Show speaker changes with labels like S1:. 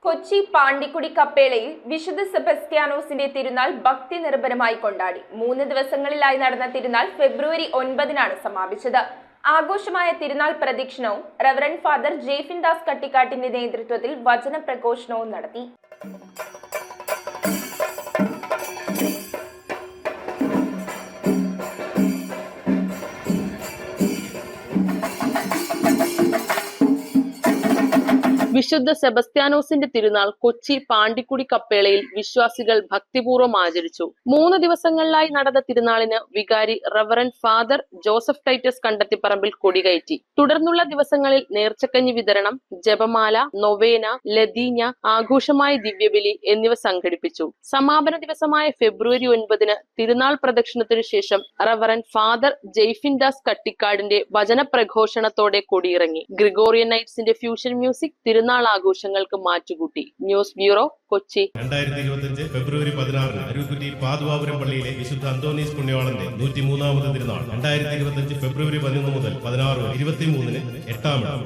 S1: കൊച്ചി പാണ്ടിക്കുടി കപ്പേളയിൽ വിശുദ്ധ സെബസ്ത്യാനോസിന്റെ തിരുനാൾ ഭക്തി നിർഭരമായി കൊണ്ടാടി. 3 ദിവസങ്ങളിലായി നടന്ന തിരുനാൾ ഫെബ്രുവരി 9-നാണ് സമാപിച്ചത്. ആഘോഷമായ തിരുനാൾ പ്രദക്ഷിണവും റവറന്റ് ഫാദർ ജെയ്ഫിൻ ദാസ് കട്ടിക്കാട്ടിന്റെ നേതൃത്വത്തിൽ വചന പ്രഘോഷണവും നടത്തി.
S2: വിശുദ്ധ സെബസ്ത്യാനോസിന്റെ തിരുനാൾ കൊച്ചി പാണ്ടിക്കുടി കപ്പേളയിൽ വിശ്വാസികൾ ഭക്തിപൂർവ്വം ആചരിച്ചു. 3 ദിവസങ്ങളിലായി നടന്ന തിരുനാളിന് വികാരി റവറന്റ് ഫാദർ ജോസഫ് ടൈറ്റസ് കണ്ടത്തിപ്പറമ്പിൽ കൊടികയറ്റി. തുടർന്നുള്ള ദിവസങ്ങളിൽ നേർച്ചക്കഞ്ഞി വിതരണം, ജപമാല, നൊവേന, ലതീഞ്ഞ, ആഘോഷമായ ദിവ്യബലി എന്നിവ സംഘടിപ്പിച്ചു. സമാപന ദിവസമായ ഫെബ്രുവരി 9-ന് തിരുനാൾ പ്രദക്ഷിണത്തിനു ശേഷം റവറന്റ് ഫാദർ ജെയ്ഫിൻ ദാസ് കട്ടിക്കാടിന്റെ വചന പ്രഘോഷണത്തോടെ കൊടിയിറങ്ങി. ഗ്രിഗോറിയൻ നൈറ്റ്സിന്റെ ഫ്യൂഷൻ മ്യൂസിക് തിരുനാൾ ആഘോഷങ്ങൾക്ക് മാറ്റുകൂട്ടി. News bureau, Kochi.
S3: 2025 ഫെബ്രുവരി 16-ന് അരുക്കുറ്റി പാതുവാപുരം പള്ളിയിലെ വിശുദ്ധ അന്തോണീസ് പുണ്യവാളന്റെ 103-ാമത് തിരുനാൾ 2025 ഫെബ്രുവരി 11 മുതൽ 16 വരെ 23-ന് 8-ാം